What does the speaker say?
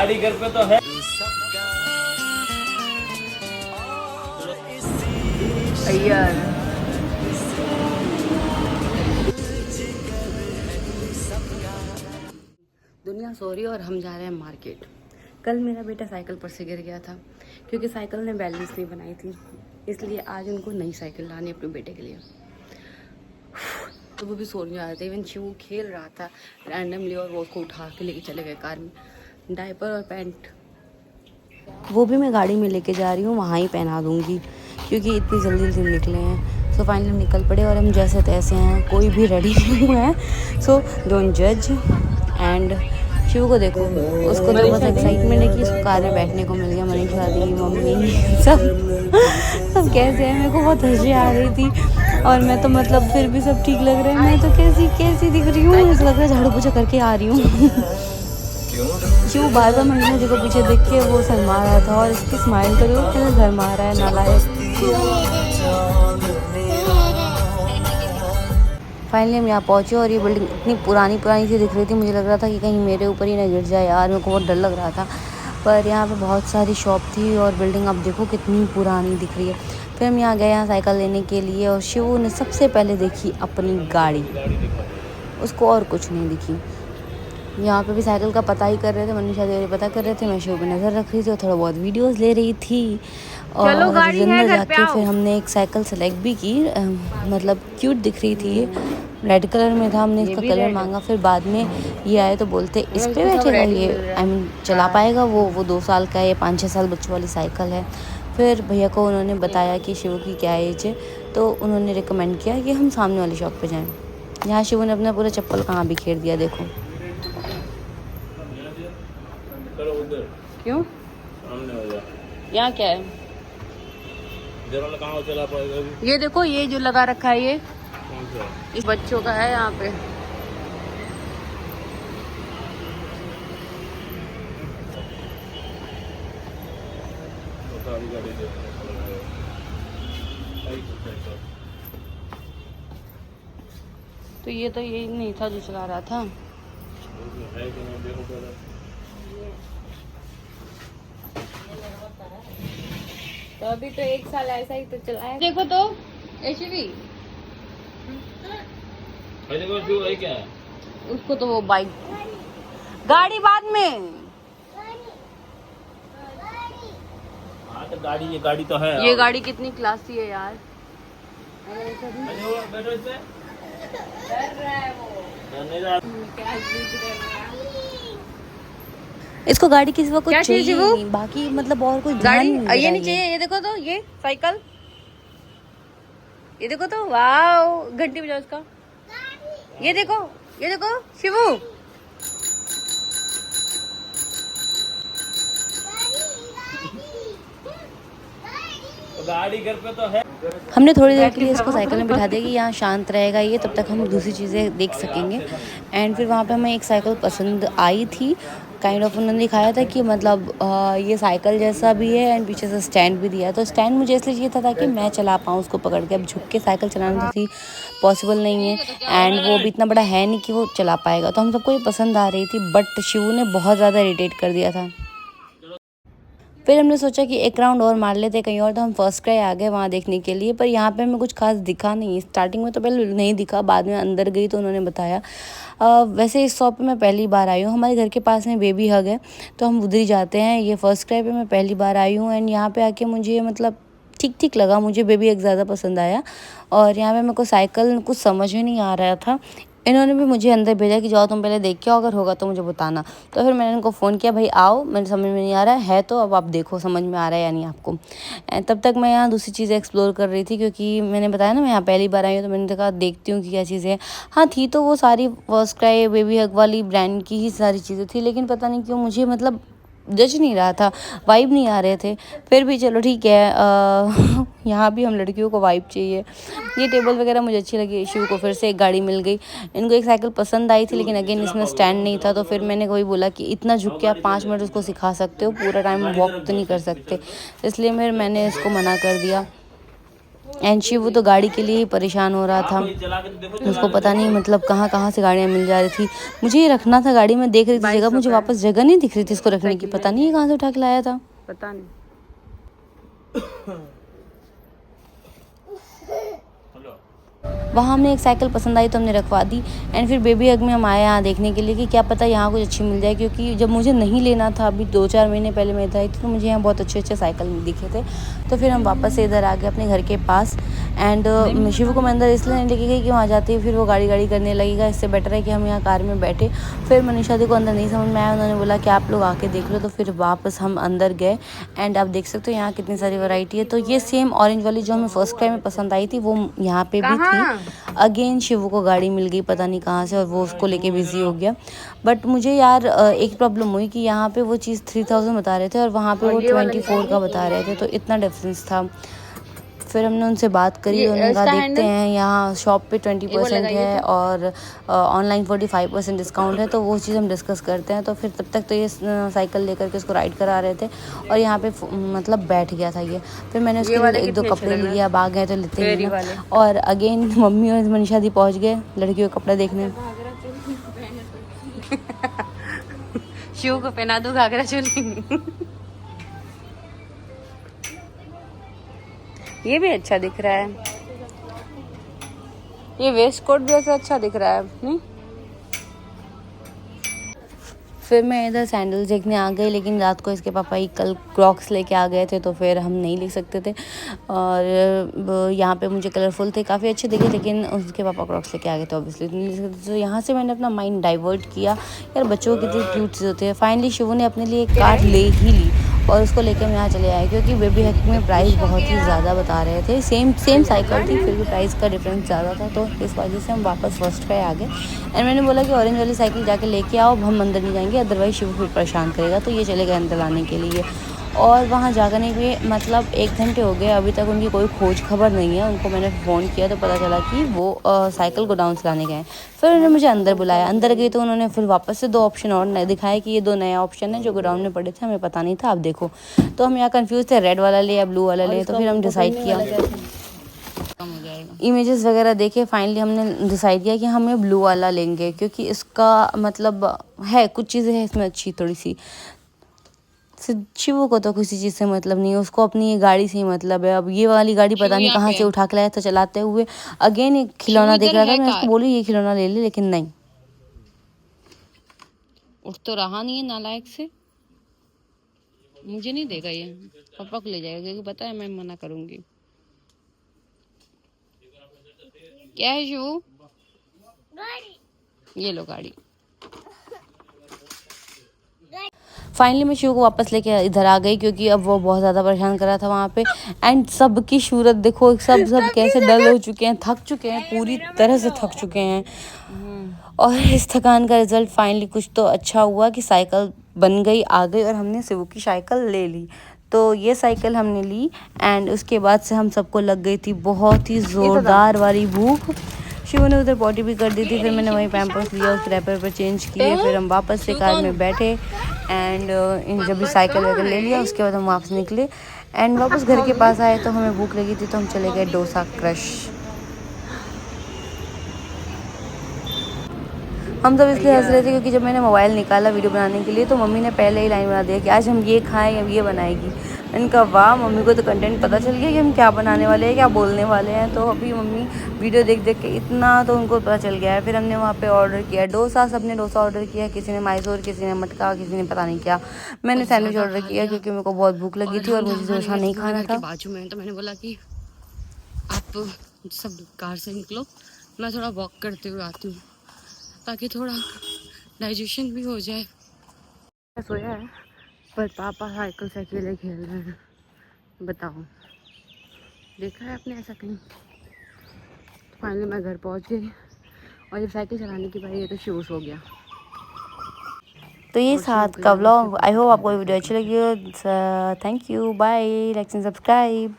गाड़ी घर पे तो है यार। दुनिया सो रही है और हम जा रहे हैं मार्केट। कल मेरा बेटा साइकिल पर से गिर गया था क्योंकि साइकिल ने बैलेंस नहीं बनाई थी, इसलिए आज उनको नई साइकिल लानी अपने बेटे के लिए। तो वो भी सो नहीं आ रहे थे। इवन शिव खेल रहा था रैंडमली और वो उसको उठा के लेके चले गए कार में। डायपर और पैंट वो भी मैं गाड़ी में लेके जा रही हूँ, वहाँ ही पहना दूँगी क्योंकि इतनी जल्दी जल्दी निकले हैं। सो फाइनली हम निकल पड़े और हम जैसे तैसे हैं, कोई भी रेडी नहीं हुआ है। सो डोंट जज। एंड शिव को देखो, उसको तो बस एक्साइटमेंट है कि उसको कार में बैठने को मिल गया। मनीषा दी, मम्मी सब कैसे हैं। मेरे को बहुत हंसी आ रही थी और मैं तो मतलब फिर भी सब ठीक लग रहा है। मैं तो कैसी दिख रही हूँ, ऐसा लग रहा है झाड़ू पोछा करके आ रही हूँ। शिव बार बार मनीषा जी को पीछे देख के वो शर्मा रहा था और इसकी स्माइल कर वो कैसे शर्मा रहा है, नालायक। फाइनली हम यहाँ पहुँचे और ये बिल्डिंग इतनी पुरानी सी दिख रही थी, मुझे लग रहा था कि कहीं मेरे ऊपर ही ना गिर जाए यार। मेरे को बहुत डर लग रहा था, पर यहाँ पे बहुत सारी शॉप थी और बिल्डिंग अब देखो कितनी पुरानी दिख रही है। फिर हम यहाँ गए यहाँ साइकिल लेने के लिए और शिव ने सबसे पहले देखी अपनी गाड़ी, उसको और कुछ नहीं दिखी। यहाँ पे भी साइकिल का पता ही कर रहे थे, मनीषा देवी पता कर रहे थे, मैं शो पे नज़र रख रही थी और थोड़ा बहुत वीडियोस ले रही थी। और अंदर जाके फिर हमने एक साइकिल सेलेक्ट भी की, मतलब क्यूट दिख रही थी, ये रेड कलर में था। हमने इसका कलर मांगा, फिर बाद में ये आए तो बोलते इस पे बैठेगा ये, आई मीन चला पाएगा वो 2 साल का है, 5-6 साल बच्चों वाली साइकिल है। फिर भैया को उन्होंने बताया कि शिव की क्या एज है, तो उन्होंने रिकमेंड किया कि हम सामने वाली शॉप पे जाएँ। यहाँ शिव ने अपना पूरा चप्पल कहाँ बिखेर दिया देखो। क्यों? यहाँ क्या है? कहाँ चला पाएगा अभी? ये देखो, ये जो लगा रखा है ये इस बच्चों का है यहाँ पे। तो ये तो यही नहीं था जो चला रहा था। तो अभी तो 1 साल ऐसा ही तो चला है। देखो तो एचवी क्या है उसको तो वो बाइक गाड़ी बाद में। हाँ तो गाड़ी, ये गाड़ी तो है। ये गाड़ी कितनी क्लासी है यार। बैठो इस पे। डर रहा है वो। इसको गाड़ी किसी को क्या चाहिए वो? नहीं, बाकी मतलब और कोई गाड़ी ध्यान ये नहीं चाहिए। ये देखो तो ये साइकिल, ये देखो तो वाओ, घंटी बजाओ उसका। ये देखो शिवू। गाड़ी घर पे तो है। हमने थोड़ी देर के लिए इसको साइकिल में बिठा दिया कि यहाँ शांत रहेगा ये, तब तक हम दूसरी चीज़ें देख सकेंगे। एंड फिर वहाँ पे हमें एक साइकिल पसंद आई थी, काइंड ऑफ उन्होंने दिखाया था कि मतलब ये साइकिल जैसा भी है एंड पीछे से स्टैंड भी दिया है। तो स्टैंड मुझे इसलिए चाहिए था ताकि मैं चला पाऊँ उसको पकड़ के। अब झुक के साइकिल चलाना तो पॉसिबल नहीं है एंड वो भी इतना बड़ा है नहीं कि वो चला पाएगा। तो हम सबको ये पसंद आ रही थी, बट शिवू ने बहुत ज़्यादा इरिटेट कर दिया था। फिर हमने सोचा कि एक राउंड और मार लेते कहीं और, तो हम फर्स्ट क्राई आ गए वहाँ देखने के लिए। पर यहाँ पे हमें कुछ खास दिखा नहीं। स्टार्टिंग में तो पहले नहीं दिखा, बाद में अंदर गई तो उन्होंने बताया। वैसे इस शॉप पे मैं पहली बार आई हूँ। हमारे घर के पास में बेबी हग है तो हम उधर ही जाते हैं। ये फर्स्ट क्राई पे मैं पहली बार आई हूँ एंड यहाँ पे आके मुझे मतलब ठीक लगा। मुझे बेबी हग ज़्यादा पसंद आया और यहाँ पे मेरे को साइकिल कुछ समझ में नहीं आ रहा था। इन्होंने भी मुझे अंदर भेजा कि जाओ तुम पहले देख के आओ, अगर होगा तो मुझे बताना। तो फिर मैंने इनको फ़ोन किया, भाई आओ, मेरे समझ में नहीं आ रहा है तो अब आप देखो समझ में आ रहा है या नहीं आपको। तब तक मैं यहाँ दूसरी चीज़ें एक्सप्लोर कर रही थी क्योंकि मैंने बताया ना मैं यहाँ पहली बार आई हूँ, तो मैंने कहा देखती हूँ कि क्या चीज़ें। हाँ थी तो वो सारी फर्स्ट क्राई बेबी हग वाली ब्रांड की ही सारी चीज़ें थी, लेकिन पता नहीं क्यों मुझे मतलब जज नहीं रहा था, वाइब नहीं आ रहे थे। फिर भी चलो ठीक है, यहाँ भी हम लड़कियों को वाइब चाहिए। ये टेबल वगैरह मुझे अच्छी लगी। शिव को फिर से एक गाड़ी मिल गई। इनको एक साइकिल पसंद आई थी लेकिन अगेन इसमें स्टैंड नहीं था, तो फिर मैंने वही बोला कि इतना झुक के आप 5 मिनट उसको सिखा सकते हो, पूरा टाइम वॉक तो नहीं कर सकते, इसलिए फिर मैंने इसको मना कर दिया। एंड शिव तो गाड़ी के लिए ही परेशान हो रहा था। चला के तो देखो, उसको पता नहीं मतलब कहाँ कहाँ से गाड़ियाँ मिल जा रही थी। मुझे ये रखना था गाड़ी में, देख रही थी जगह, मुझे वापस जगह नहीं दिख रही थी इसको रखने की। पता नहीं कहाँ से उठा के लाया था, पता नहीं। वहाँ हमने एक साइकिल पसंद आई तो हमने रखवा दी। एंड फिर बेबी हग में हम आए यहाँ देखने के लिए कि क्या पता यहाँ कुछ अच्छी मिल जाए, क्योंकि जब मुझे नहीं लेना था, अभी 2-4 महीने पहले मैं इधर आई थी तो मुझे यहाँ बहुत अच्छे अच्छे साइकिल दिखे थे। तो फिर हम वापस से इधर आ गए अपने घर के पास। एंड शिव को मैं अंदर इसलिए नहीं लेके गई कि वहाँ जाती है फिर वो गाड़ी करने लगेगा, इससे बेटर है कि हम यहाँ कार में बैठे। फिर मनीषा दी को अंदर नहीं समझ में आया, उन्होंने बोला कि आप लोग आके देख लो, तो फिर वापस हम अंदर गए। एंड आप देख सकते हो यहाँ कितनी सारी वैरायटी है। तो ये सेम ऑरेंज वाली जो हमें फर्स्ट टाइम में पसंद आई थी वो यहाँ पे भी थी। अगेन शिव को गाड़ी मिल गई पता नहीं कहाँ से, और वो उसको लेके बिजी हो गया। बट मुझे यार एक प्रॉब्लम हुई कि यहाँ पे वो चीज़ 3000 बता रहे थे और वहाँ पे वो 24 का बता रहे थे, तो इतना डिफरेंस था। फिर हमने उनसे बात करी, उन्होंने कहा देखते हैं, यहाँ शॉप पे 20% है और ऑनलाइन 45% डिस्काउंट है, तो वो चीज़ हम डिस्कस करते हैं। तो फिर तब तक तो ये साइकिल लेकर के उसको राइड करा रहे थे और यहाँ पे मतलब बैठ गया था ये। फिर मैंने उसके लिए 1-2 कपड़े लिए, अब आ गए तो लेते ही ना। और अगेन मम्मी और मनीषा दी पहुँच गए लड़कियों के कपड़े देखने। शिव को पहना दूँ घाघरा चोली। ये भी अच्छा दिख रहा है, ये वेस्ट कोट भी ऐसा अच्छा दिख रहा है नहीं? फिर मैं इधर सैंडल्स देखने आ गई, लेकिन रात को इसके पापा ही कल क्रॉक्स लेके आ गए थे तो फिर हम नहीं ले सकते थे। और यहाँ पे मुझे कलरफुल थे, काफ़ी अच्छे दिखे, लेकिन उसके पापा क्रॉक्स लेके आ गए थे, ऑब्वियसली नहीं ले सकते। तो यहाँ से मैंने अपना माइंड डाइवर्ट किया, यार बच्चों की कितनी क्यूट चीज़ होती है। फाइनली शिवू ने अपने लिए एक कार ले ही ली और उसको लेकर हम यहाँ चले आए, क्योंकि बेबी हक में प्राइस बहुत ही ज़्यादा बता रहे थे। सेम साइकिल थी, फिर भी प्राइस का डिफरेंस ज़्यादा था, तो इस वजह से हम वापस फर्स्ट पे आ गए। एंड मैंने बोला कि ऑरेंज वाली साइकिल जाके लेके आओ, अब हम अंदर नहीं जाएंगे, अदरवाइज शिव फिर परेशान करेगा, तो ये चले गए अंदर लाने के लिए। और वहाँ जाने के मतलब 1 घंटे हो गए, अभी तक उनकी कोई खोज खबर नहीं है। उनको मैंने फ़ोन किया तो पता चला कि वो साइकिल गोडाउन से लाने गए हैं। फिर उन्होंने मुझे अंदर बुलाया, अंदर गई तो उन्होंने फिर वापस से 2 ऑप्शन और नए दिखाए कि ये 2 नया ऑप्शन है जो गोडाउन में पड़े थे, हमें पता नहीं था, आप देखो। तो हम यहाँ कन्फ्यूज़ थे, रेड वाला ले या ब्लू वाला ले, तो फिर हम डिसाइड किया, इमेजेस वगैरह देखे, फाइनली हमने डिसाइड किया कि हमें ब्लू वाला लेंगे, क्योंकि इसका मतलब है कुछ चीज़ें हैं इसमें अच्छी थोड़ी सी। शिवू को तो किसी चीज़ से मतलब नहीं है, उसको अपनी ये गाड़ी से ही मतलब है। अब ये वाली गाड़ी पता नहीं कहाँ से उठा के लाया था चलाते हुए। अगेन एक खिलौना देख रहा था, मैं उसको बोली ये खिलौना ले ले, लेकिन नहीं, उठ तो रहा नहीं है नालायक से। मुझे नहीं देगा ये, पापा को ले जाएगा, क्योंकि पता है मैं मना करूँगी। क्या है शिवू? ये लो गाड़ी। फाइनली मैं शिव को वापस लेके इधर आ गई, क्योंकि अब वो बहुत ज़्यादा परेशान कर रहा था वहाँ पे। एंड सबकी सूरत देखो, सब कैसे डल हो चुके हैं, थक चुके हैं, पूरी तरह से थक चुके हैं। और इस थकान का रिजल्ट फाइनली कुछ तो अच्छा हुआ कि साइकिल बन गई, आ गई, और हमने शिव की साइकिल ले ली। तो ये साइकिल हमने ली एंड उसके बाद से हम सबको लग गई थी बहुत ही ज़ोरदार वाली भूख। शिव ने उधर पॉटी भी कर दी थी, फिर मैंने वहीं पैम्पर्स लिया, उस रैपर पर चेंज किए, फिर हम वापस से कार में बैठे एंड जब भी साइकिल वगैरह ले लिया उसके बाद हम वापस निकले एंड वापस घर के पास आए तो हमें भूख लगी थी, तो हम चले गए डोसा क्रश। हम सब इसलिए हंस रहे थे क्योंकि जब मैंने मोबाइल निकाला वीडियो बनाने के लिए तो मम्मी ने पहले ही लाइन बना दिया कि आज हम ये खाएं, अब ये बनाएगी। इनका वाह, मम्मी को तो कंटेंट पता चल गया कि हम क्या बनाने वाले हैं, क्या बोलने वाले हैं। तो अभी मम्मी वीडियो देख देख के इतना तो उनको पता चल गया है। फिर हमने वहाँ पे ऑर्डर किया डोसा, सबने डोसा ऑर्डर किया, किसी ने मैसूर, किसी ने मटका, किसी ने पता नहीं क्या। मैंने सैंडविच ऑर्डर किया क्योंकि मेरे को बहुत भूख लगी थी और मुझे डोसा नहीं खाना था। बाजू में तो मैंने बोला कि आप सब कार से निकलो, मैं थोड़ा वॉक करते हुए आती हूँ ताकि थोड़ा डाइजेशन भी हो जाए। सोया है पर पापा साइकिल से अकेले खेल रहे हैं, बताओ देखा है आपने ऐसा कहीं। फाइनली मैं घर पहुंच गई और जब साइकिल चलाने की बारी है तो शूज हो गया। तो ये साथ का व्लॉग, आई होप आपको वीडियो अच्छी लगी हो। Thank you, bye, like and subscribe.